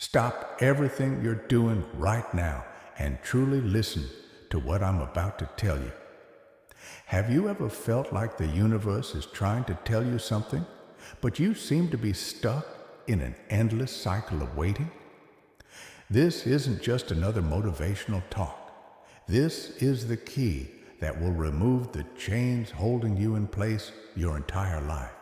Stop everything you're doing right now and truly listen to what I'm about to tell you. Have you ever felt like the universe is trying to tell you something, but you seem to be stuck in an endless cycle of waiting? This isn't just another motivational talk. This is the key that will remove the chains holding you in place your entire life.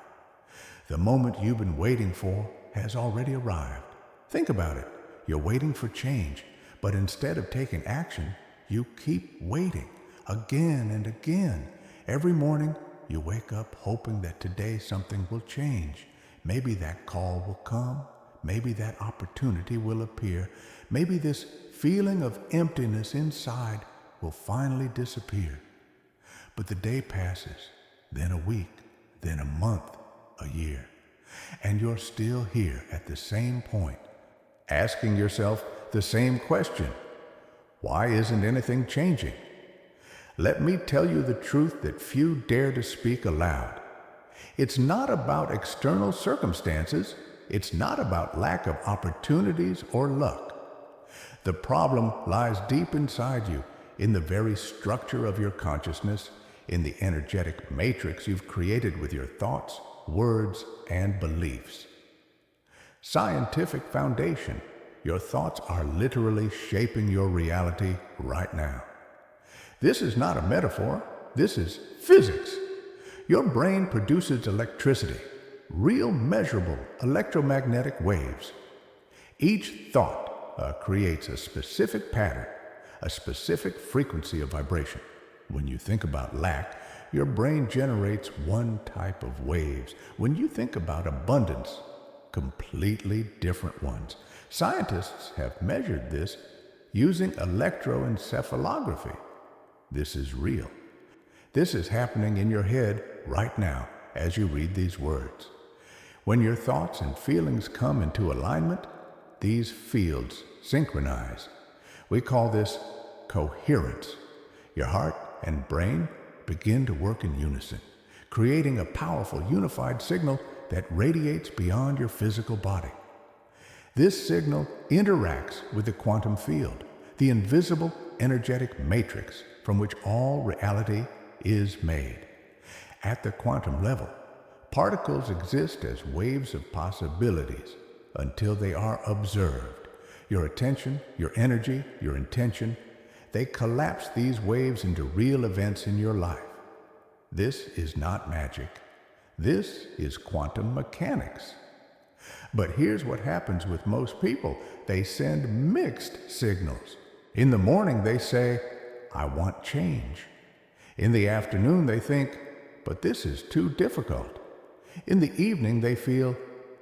The moment you've been waiting for has already arrived. Think about it. You're waiting for change, but instead of taking action, you keep waiting again and again. Every morning, you wake up hoping that today something will change. Maybe that call will come. Maybe that opportunity will appear. Maybe this feeling of emptiness inside will finally disappear. But the day passes, then a week, then a month, a year, and you're still here at the same point, asking yourself the same question. Why isn't anything changing? Let me tell you the truth that few dare to speak aloud. It's not about external circumstances. It's not about lack of opportunities or luck. The problem lies deep inside you, in the very structure of your consciousness, in the energetic matrix you've created with your thoughts, words, and beliefs. Scientific foundation. Your thoughts are literally shaping your reality right now. This is not a metaphor. This is physics. Your brain produces electricity, real measurable electromagnetic waves. Each thought creates a specific pattern, a specific frequency of vibration. When you think about lack, your brain generates one type of waves. When you think about abundance, completely different ones. Scientists have measured this using electroencephalography. This is real. This is happening in your head right now as you read these words. When your thoughts and feelings come into alignment, these fields synchronize. We call this coherence. Your heart and brain begin to work in unison, creating a powerful unified signal that radiates beyond your physical body. This signal interacts with the quantum field, the invisible energetic matrix from which all reality is made. At the quantum level, particles exist as waves of possibilities until they are observed. Your attention, your energy, your intention, they collapse these waves into real events in your life. This is not magic. This is quantum mechanics. But here's what happens with most people. They send mixed signals. In the morning, they say, I want change. In the afternoon, they think, but this is too difficult. In the evening, they feel,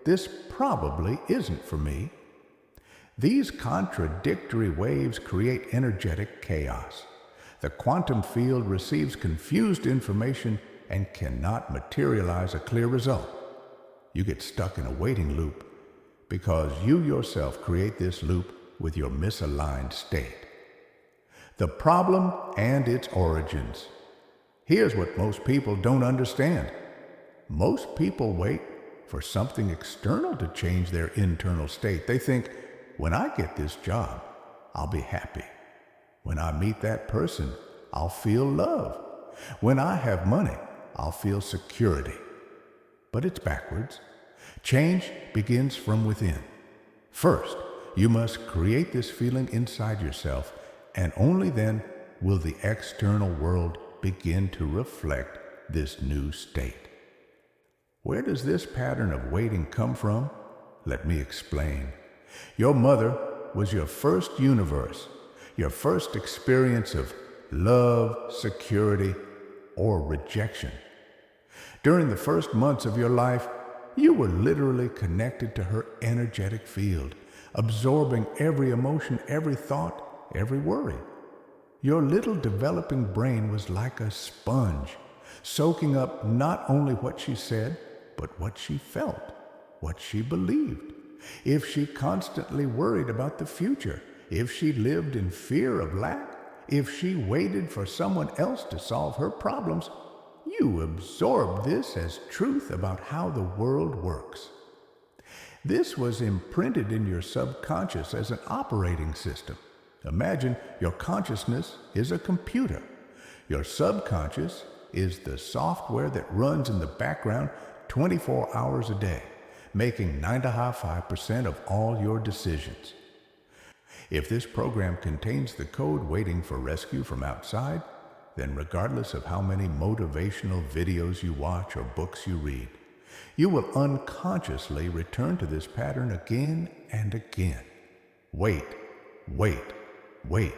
this probably isn't for me. These contradictory waves create energetic chaos. The quantum field receives confused information and cannot materialize a clear result. You get stuck in a waiting loop because you yourself create this loop with your misaligned state. The problem and its origins. Here's what most people don't understand. Most people wait for something external to change their internal state. They think, when I get this job, I'll be happy. When I meet that person, I'll feel love. When I have money, I'll feel security. But it's backwards. Change begins from within. First, you must create this feeling inside yourself, and only then will the external world begin to reflect this new state. Where does this pattern of waiting come from? Let me explain. Your mother was your first universe, your first experience of love, security, or rejection. During the first months of your life, you were literally connected to her energetic field, absorbing every emotion, every thought, every worry. Your little developing brain was like a sponge, soaking up not only what she said, but what she felt, what she believed. If she constantly worried about the future, if she lived in fear of lack, if she waited for someone else to solve her problems, you absorbed this as truth about how the world works. This was imprinted in your subconscious as an operating system. Imagine your consciousness is a computer. Your subconscious is the software that runs in the background 24 hours a day, making 95% of all your decisions. If this program contains the code waiting for rescue from outside, then regardless of how many motivational videos you watch or books you read, you will unconsciously return to this pattern again and again. Wait, wait, wait.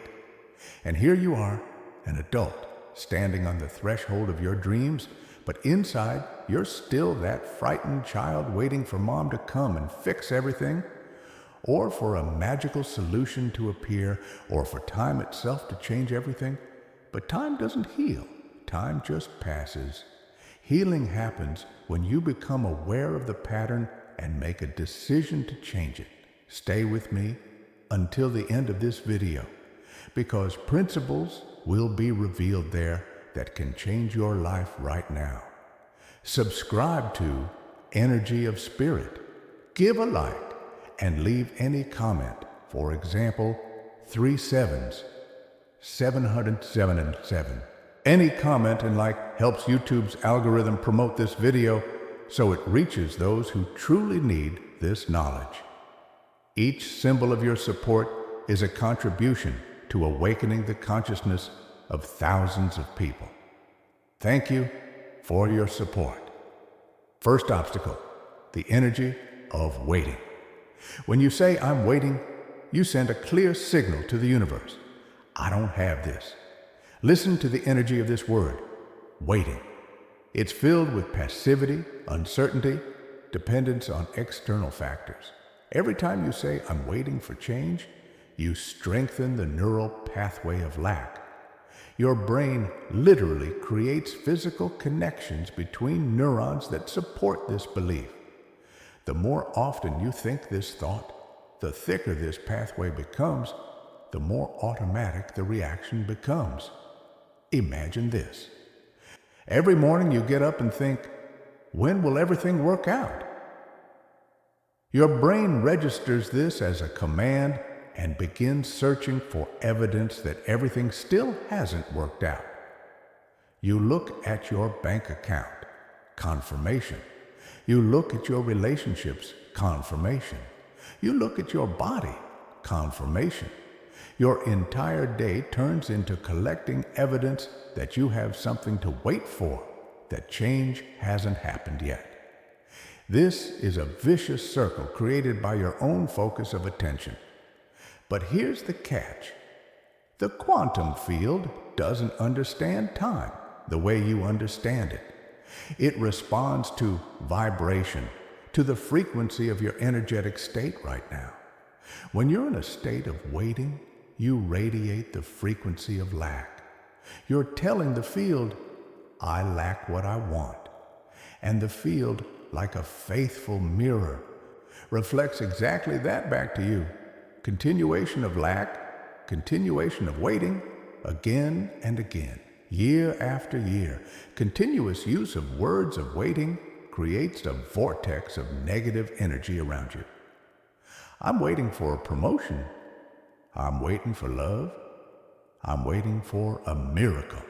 And here you are, an adult, standing on the threshold of your dreams, but inside you're still that frightened child waiting for mom to come and fix everything, or for a magical solution to appear, or for time itself to change everything. But time doesn't heal. Time just passes. Healing happens when you become aware of the pattern and make a decision to change it. Stay with me until the end of this video, because principles will be revealed there that can change your life right now. Subscribe to Energy of Spirit. Give a like and leave any comment. For example, 3 sevens, 707 and 7. Any comment and like helps YouTube's algorithm promote this video so it reaches those who truly need this knowledge. Each symbol of your support is a contribution to awakening the consciousness of thousands of people. Thank you for your support. First obstacle, the energy of waiting. When you say, "I'm waiting," you send a clear signal to the universe. I don't have this. Listen to the energy of this word, waiting. It's filled with passivity, uncertainty, dependence on external factors. Every time you say, "I'm waiting for change," you strengthen the neural pathway of lack. Your brain literally creates physical connections between neurons that support this belief. The more often you think this thought, the thicker this pathway becomes, the more automatic the reaction becomes. Imagine this. Every morning you get up and think, "When will everything work out?" Your brain registers this as a command and begins searching for evidence that everything still hasn't worked out. You look at your bank account, confirmation. You look at your relationships, confirmation. You look at your body, confirmation. Your entire day turns into collecting evidence that you have something to wait for, that change hasn't happened yet. This is a vicious circle created by your own focus of attention. But here's the catch. The quantum field doesn't understand time the way you understand it. It responds to vibration, to the frequency of your energetic state right now. When you're in a state of waiting, you radiate the frequency of lack. You're telling the field, "I lack what I want." And the field, like a faithful mirror, reflects exactly that back to you. Continuation of lack, continuation of waiting, again and again, year after year. Continuous use of words of waiting creates a vortex of negative energy around you. I'm waiting for a promotion. I'm waiting for love. I'm waiting for a miracle.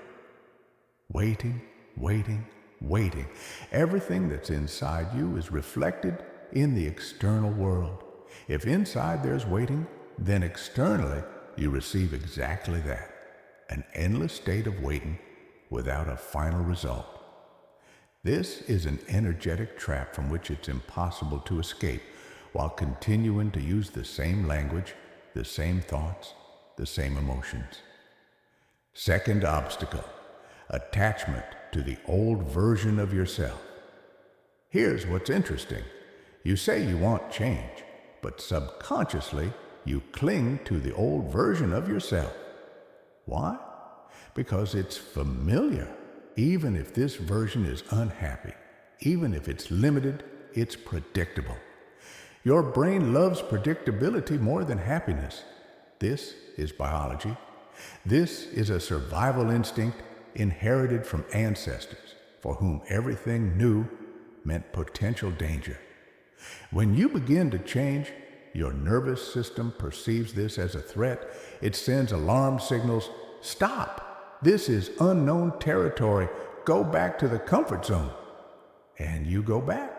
Waiting, waiting, waiting. Everything that's inside you is reflected in the external world. If inside there's waiting, then externally you receive exactly that, an endless state of waiting without a final result. This is an energetic trap from which it's impossible to escape while continuing to use the same language, the same thoughts, the same emotions. Second obstacle, attachment to the old version of yourself. Here's what's interesting. You say you want change, but subconsciously you cling to the old version of yourself. Why? Because it's familiar. Even if this version is unhappy, even if it's limited, it's predictable. Your brain loves predictability more than happiness. This is biology. This is a survival instinct inherited from ancestors for whom everything new meant potential danger. When you begin to change, your nervous system perceives this as a threat. It sends alarm signals. Stop! This is unknown territory. Go back to the comfort zone. And you go back.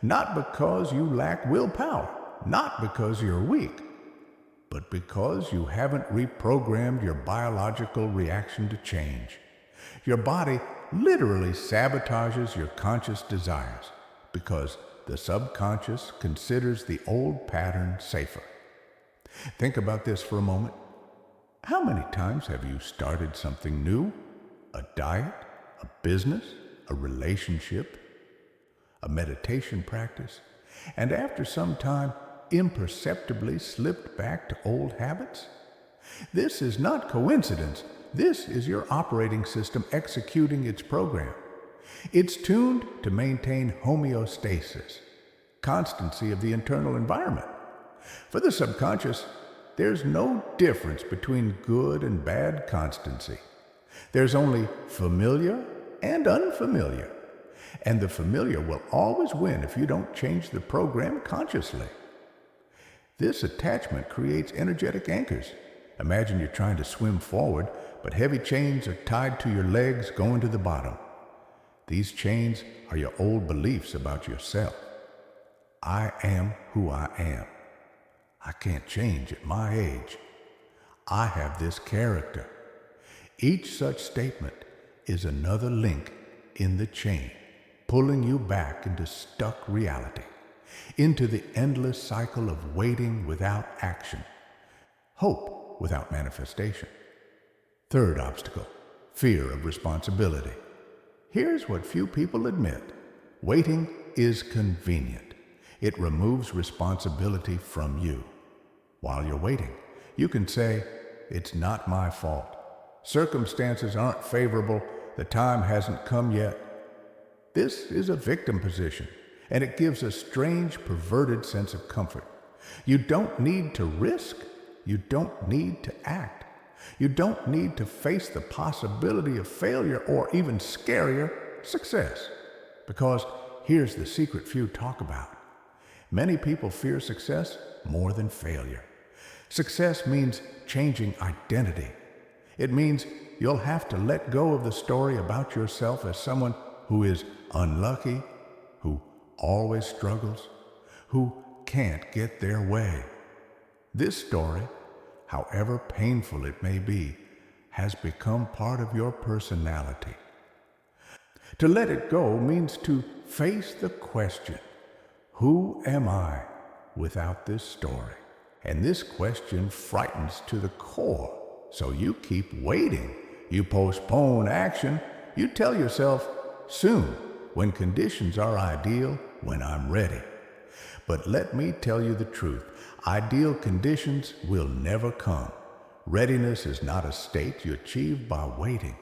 Not because you lack willpower, not because you're weak, but because you haven't reprogrammed your biological reaction to change. Your body literally sabotages your conscious desires because the subconscious considers the old pattern safer. Think about this for a moment. How many times have you started something new? A diet, a business, a relationship, a meditation practice, and after some time imperceptibly slipped back to old habits? This is not coincidence. This is your operating system executing its program. It's tuned to maintain homeostasis, constancy of the internal environment. For the subconscious, there's no difference between good and bad constancy. There's only familiar and unfamiliar. And the familiar will always win if you don't change the program consciously. This attachment creates energetic anchors. Imagine you're trying to swim forward, but heavy chains are tied to your legs going to the bottom. These chains are your old beliefs about yourself. I am who I am. I can't change at my age. I have this character. Each such statement is another link in the chain, pulling you back into stuck reality, into the endless cycle of waiting without action, hope without manifestation. Third obstacle, fear of responsibility. Here's what few people admit. Waiting is convenient. It removes responsibility from you. While you're waiting, you can say, "It's not my fault. Circumstances aren't favorable. The time hasn't come yet." This is a victim position, and it gives a strange, perverted sense of comfort. You don't need to risk. You don't need to act. You don't need to face the possibility of failure or even scarier, success. Because here's the secret few talk about. Many people fear success more than failure. Success means changing identity. It means you'll have to let go of the story about yourself as someone who is unlucky, who always struggles, who can't get their way. This story, however painful it may be, has become part of your personality. To let it go means to face the question, who am I without this story? And this question frightens to the core, so you keep waiting. You postpone action. You tell yourself, soon, when conditions are ideal, when I'm ready. But let me tell you the truth. Ideal conditions will never come. Readiness is not a state you achieve by waiting.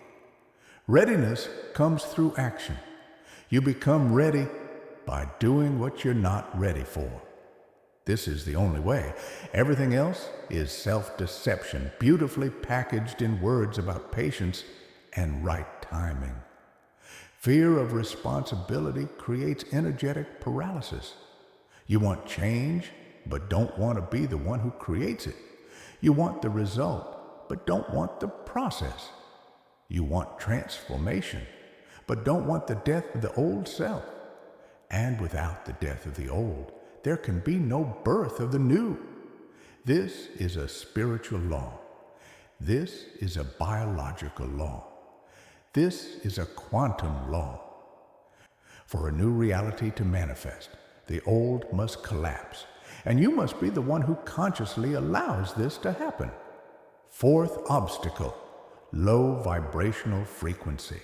Readiness comes through action. You become ready by doing what you're not ready for. This is the only way. Everything else is self-deception, beautifully packaged in words about patience and right timing. Fear of responsibility creates energetic paralysis. You want change, but don't want to be the one who creates it. You want the result, but don't want the process. You want transformation, but don't want the death of the old self. And without the death of the old, there can be no birth of the new. This is a spiritual law. This is a biological law. This is a quantum law. For a new reality to manifest, the old must collapse, and you must be the one who consciously allows this to happen. Fourth obstacle, low vibrational frequency.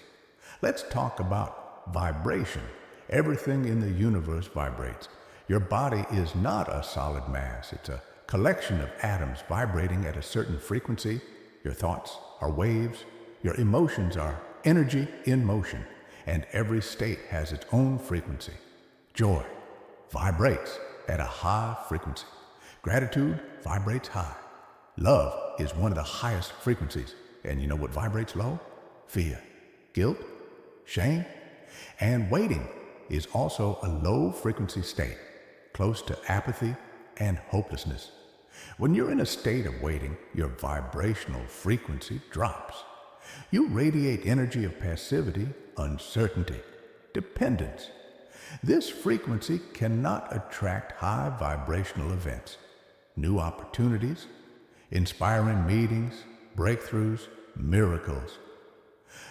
Let's talk about vibration. Everything in the universe vibrates. Your body is not a solid mass. It's a collection of atoms vibrating at a certain frequency. Your thoughts are waves. Your emotions are energy in motion. And every state has its own frequency. Joy vibrates at a high frequency. Gratitude vibrates high. Love is one of the highest frequencies. And you know what vibrates low? Fear, guilt, shame, and waiting is also a low frequency state. close to apathy and hopelessness. When you're in a state of waiting, your vibrational frequency drops. You radiate energy of passivity, uncertainty, dependence. This frequency cannot attract high vibrational events, new opportunities, inspiring meetings, breakthroughs, miracles.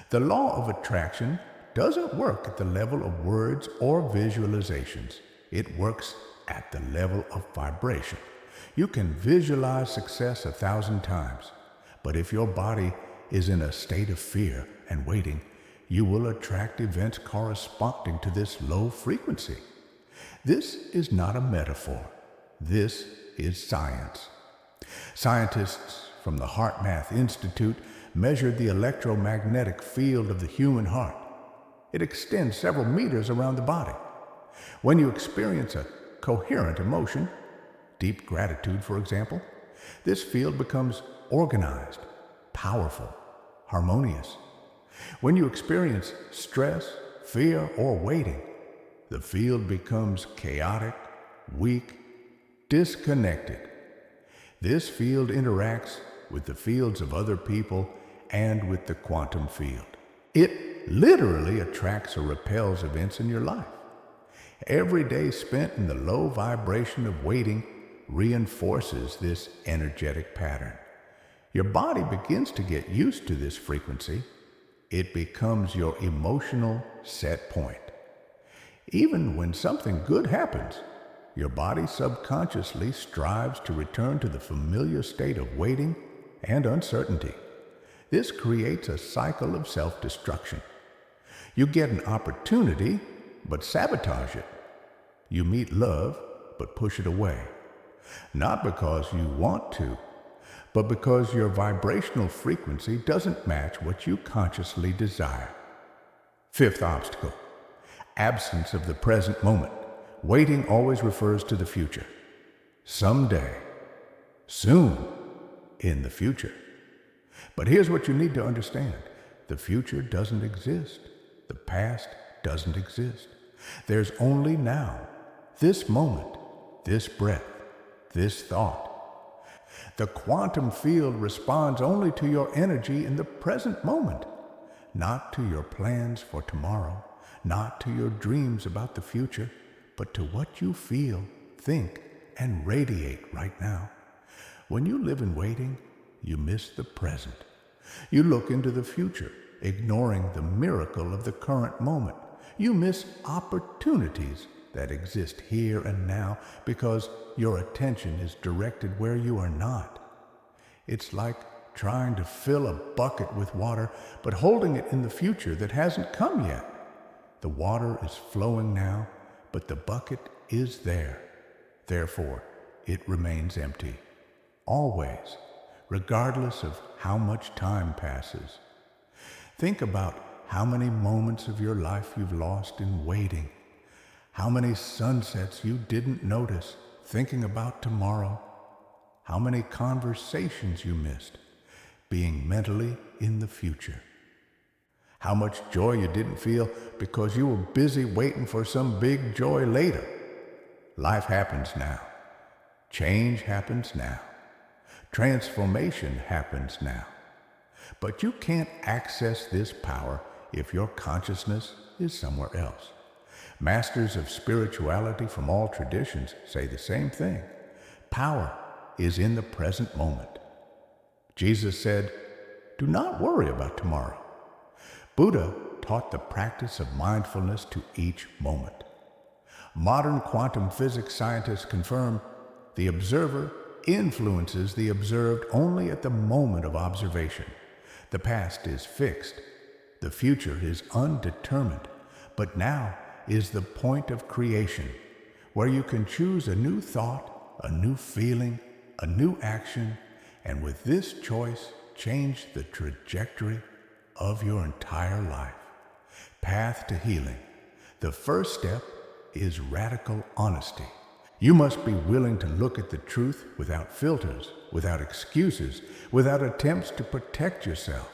The law of attraction doesn't work at the level of words or visualizations. It works at the level of vibration. You can visualize success 1,000 times, but if your body is in a state of fear and waiting, you will attract events corresponding to this low frequency. This is not a metaphor. This is science. Scientists from the HeartMath Institute measured the electromagnetic field of the human heart. It extends several meters around the body. When you experience a coherent emotion, deep gratitude, for example, this field becomes organized, powerful, harmonious. When you experience stress, fear, or waiting, the field becomes chaotic, weak, disconnected. This field interacts with the fields of other people and with the quantum field. It literally attracts or repels events in your life. Every day spent in the low vibration of waiting reinforces this energetic pattern. Your body begins to get used to this frequency. It becomes your emotional set point. Even when something good happens, your body subconsciously strives to return to the familiar state of waiting and uncertainty. This creates a cycle of self-destruction. You get an opportunity, but sabotage it. You meet love, but push it away. Not because you want to, but because your vibrational frequency doesn't match what you consciously desire. Fifth obstacle, absence of the present moment. Waiting always refers to the future. Someday, soon, in the future. But here's what you need to understand. The future doesn't exist. The past doesn't exist. There's only now, this moment, this breath, this thought. The quantum field responds only to your energy in the present moment, not to your plans for tomorrow, not to your dreams about the future, but to what you feel, think, and radiate right now. When you live in waiting, you miss the present. You look into the future, ignoring the miracle of the current moment. You miss opportunities that exist here and now because your attention is directed where you are not. It's like trying to fill a bucket with water, but holding it in the future that hasn't come yet. The water is flowing now, but the bucket is there. Therefore, it remains empty. Always, regardless of how much time passes. Think about how many moments of your life you've lost in waiting. How many sunsets you didn't notice thinking about tomorrow. How many conversations you missed being mentally in the future. How much joy you didn't feel because you were busy waiting for some big joy later. Life happens now. Change happens now. Transformation happens now. But you can't access this power if your consciousness is somewhere else. Masters of spirituality from all traditions say the same thing. Power is in the present moment. Jesus said, "Do not worry about tomorrow." Buddha taught the practice of mindfulness to each moment. Modern quantum physics scientists confirm the observer influences the observed only at the moment of observation. The past is fixed. The future is undetermined. But now is the point of creation, where you can choose a new thought, a new feeling, a new action, and with this choice, change the trajectory of your entire life. Path to healing. The first step is radical honesty. You must be willing to look at the truth without filters, without excuses, without attempts to protect yourself.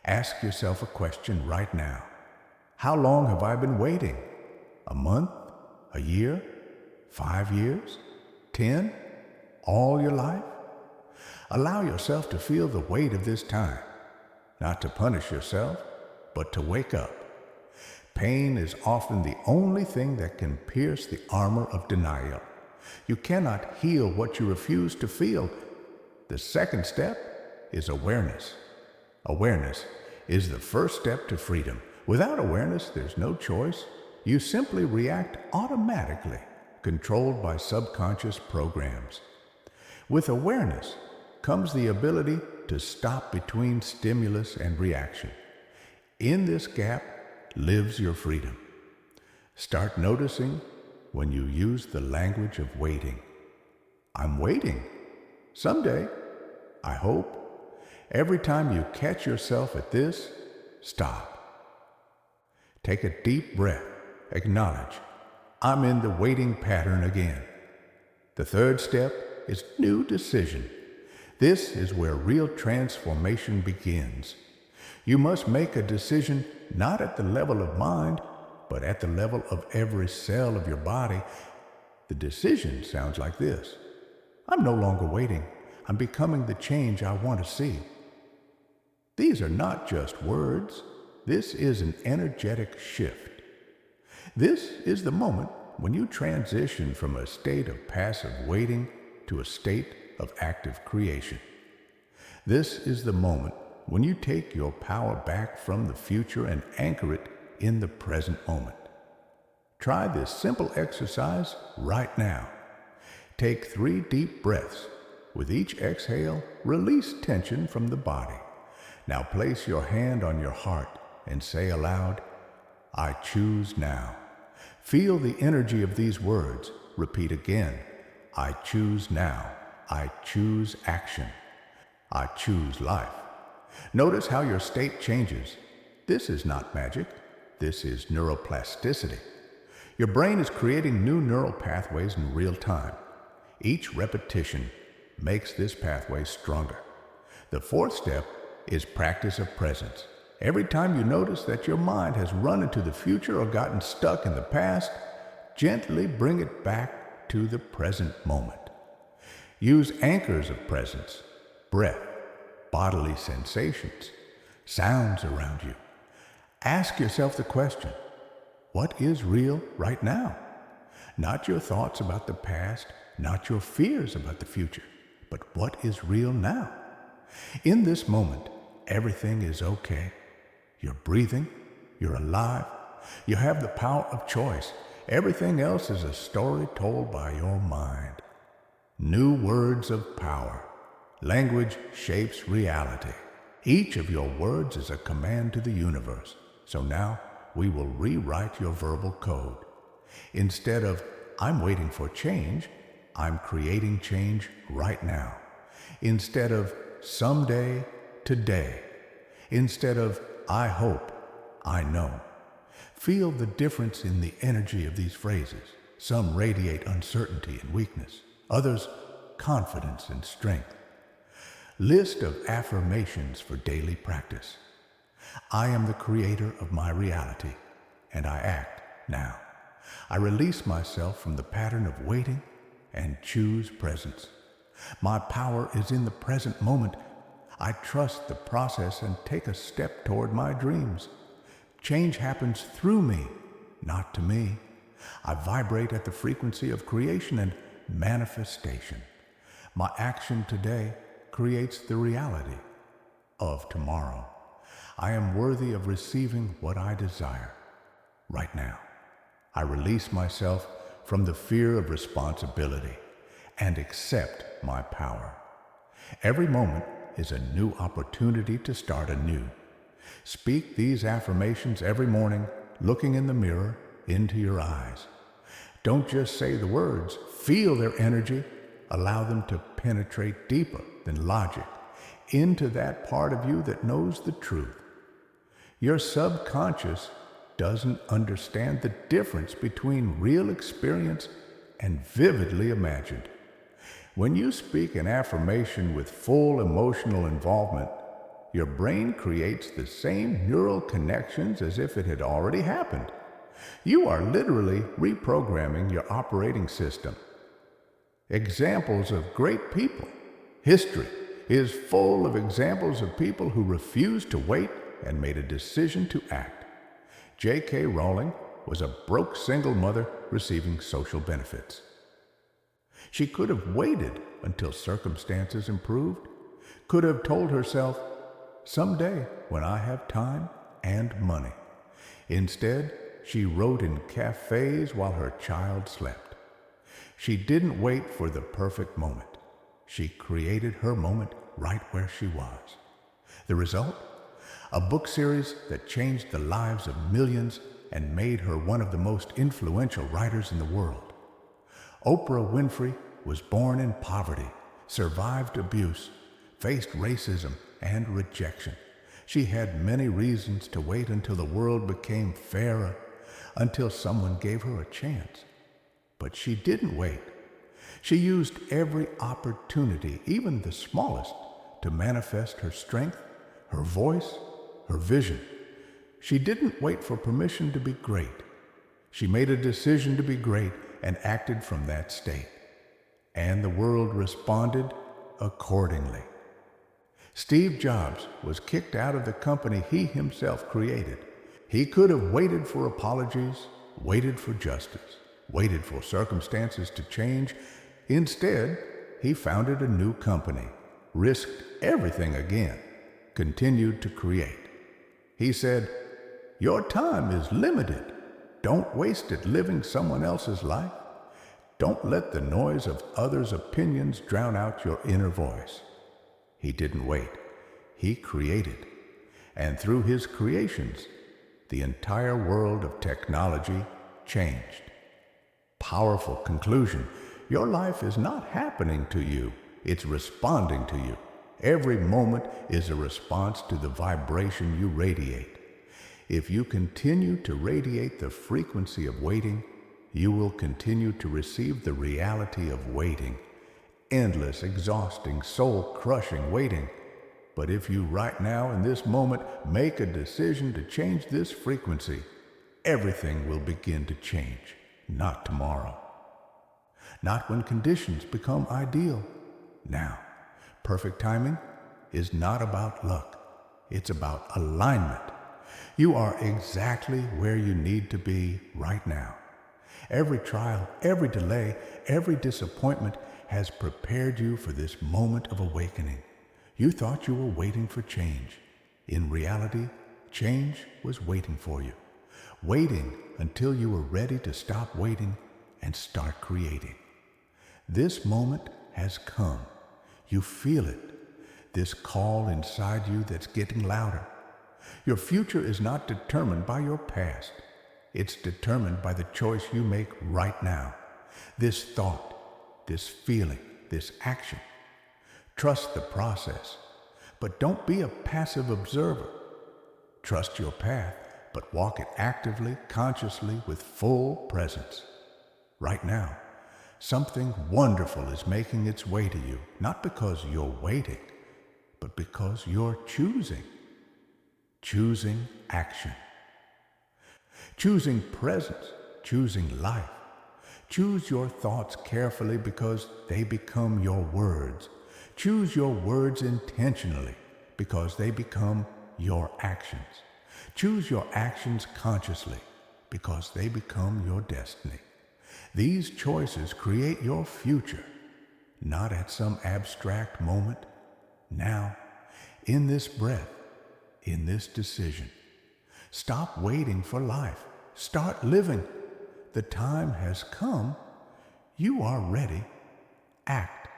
Ask yourself a question right now. How long have I been waiting? A month? A year? 5 years? 10? All your life? Allow yourself to feel the weight of this time, not to punish yourself, but to wake up. Pain is often the only thing that can pierce the armor of denial. You cannot heal what you refuse to feel. The second step is awareness. Awareness is the first step to freedom. Without awareness, there's no choice. You simply react automatically, controlled by subconscious programs. With awareness comes the ability to stop between stimulus and reaction. In this gap lives your freedom. Start noticing when you use the language of waiting. I'm waiting. Someday, I hope. Every time you catch yourself at this, stop. Take a deep breath. Acknowledge, I'm in the waiting pattern again. The third step is new decision. This is where real transformation begins. You must make a decision not at the level of mind, but at the level of every cell of your body. The decision sounds like this. I'm no longer waiting. I'm becoming the change I want to see. These are not just words. This is an energetic shift. This is the moment when you transition from a state of passive waiting to a state of active creation. This is the moment when you take your power back from the future and anchor it in the present moment. Try this simple exercise right now. Take 3 deep breaths. With each exhale, release tension from the body. Now place your hand on your heart and say aloud, I choose now. Feel the energy of these words. Repeat again. I choose now. I choose action. I choose life. Notice how your state changes. This is not magic. This is neuroplasticity. Your brain is creating new neural pathways in real time. Each repetition makes this pathway stronger. The fourth step is practice of presence. Every time you notice that your mind has run into the future or gotten stuck in the past, gently bring it back to the present moment. Use anchors of presence, breath, bodily sensations, sounds around you. Ask yourself the question, what is real right now? Not your thoughts about the past, not your fears about the future, but what is real now? In this moment, everything is okay. You're breathing, you're alive, you have the power of choice. Everything else is a story told by your mind. New words of power. Language shapes reality. Each of your words is a command to the universe. So now we will rewrite your verbal code. Instead of, I'm waiting for change, I'm creating change right now. Instead of, someday, today. Instead of, I hope, I know. Feel the difference in the energy of these phrases. Some radiate uncertainty and weakness. Others, confidence and strength. List of affirmations for daily practice. I am the creator of my reality, and I act now. I release myself from the pattern of waiting and choose presence. My power is in the present moment. I trust the process and take a step toward my dreams. Change happens through me, not to me. I vibrate at the frequency of creation and manifestation. My action today creates the reality of tomorrow. I am worthy of receiving what I desire right now. I release myself from the fear of responsibility and accept my power. Every moment is a new opportunity to start anew. Speak these affirmations every morning, looking in the mirror into your eyes. Don't just say the words, feel their energy. Allow them to penetrate deeper than logic into that part of you that knows the truth. Your subconscious doesn't understand the difference between real experience and vividly imagined. When you speak an affirmation with full emotional involvement, your brain creates the same neural connections as if it had already happened. You are literally reprogramming your operating system. Examples of great people. History is full of examples of people who refused to wait and made a decision to act. J.K. Rowling was a broke single mother receiving social benefits. She could have waited until circumstances improved, could have told herself, someday when I have time and money. Instead, she wrote in cafes while her child slept. She didn't wait for the perfect moment. She created her moment right where she was. The result? A book series that changed the lives of millions and made her one of the most influential writers in the world. Oprah Winfrey was born in poverty, survived abuse, faced racism and rejection. She had many reasons to wait until the world became fairer, until someone gave her a chance. But she didn't wait. She used every opportunity, even the smallest, to manifest her strength, her voice, her vision. She didn't wait for permission to be great. She made a decision to be great and acted from that state. And the world responded accordingly. Steve Jobs was kicked out of the company he himself created. He could have waited for apologies, waited for justice, waited for circumstances to change. Instead, he founded a new company, risked everything again, continued to create. He said, "Your time is limited. Don't waste it living someone else's life. Don't let the noise of others' opinions drown out your inner voice." He didn't wait. He created. And through his creations, the entire world of technology changed. Powerful conclusion. Your life is not happening to you. It's responding to you. Every moment is a response to the vibration you radiate. If you continue to radiate the frequency of waiting, you will continue to receive the reality of waiting. Endless, exhausting, soul-crushing waiting. But if you right now in this moment make a decision to change this frequency, everything will begin to change. Not tomorrow. Not when conditions become ideal. Now, perfect timing is not about luck. It's about alignment. You are exactly where you need to be right now. Every trial, every delay, every disappointment has prepared you for this moment of awakening. You thought you were waiting for change. In reality, change was waiting for you. Waiting until you were ready to stop waiting and start creating. This moment has come. You feel it. This call inside you that's getting louder. Your future is not determined by your past. It's determined by the choice you make right now. This thought, this feeling, this action. Trust the process, but don't be a passive observer. Trust your path, but walk it actively, consciously, with full presence. Right now, something wonderful is making its way to you, not because you're waiting, but because you're choosing. Choosing action. Choosing presence, choosing life. Choose your thoughts carefully because they become your words. Choose your words intentionally because they become your actions. Choose your actions consciously because they become your destiny. These choices create your future, not at some abstract moment. Now, in this breath, in this decision. Stop waiting for life. Start living. The time has come. You are ready. Act.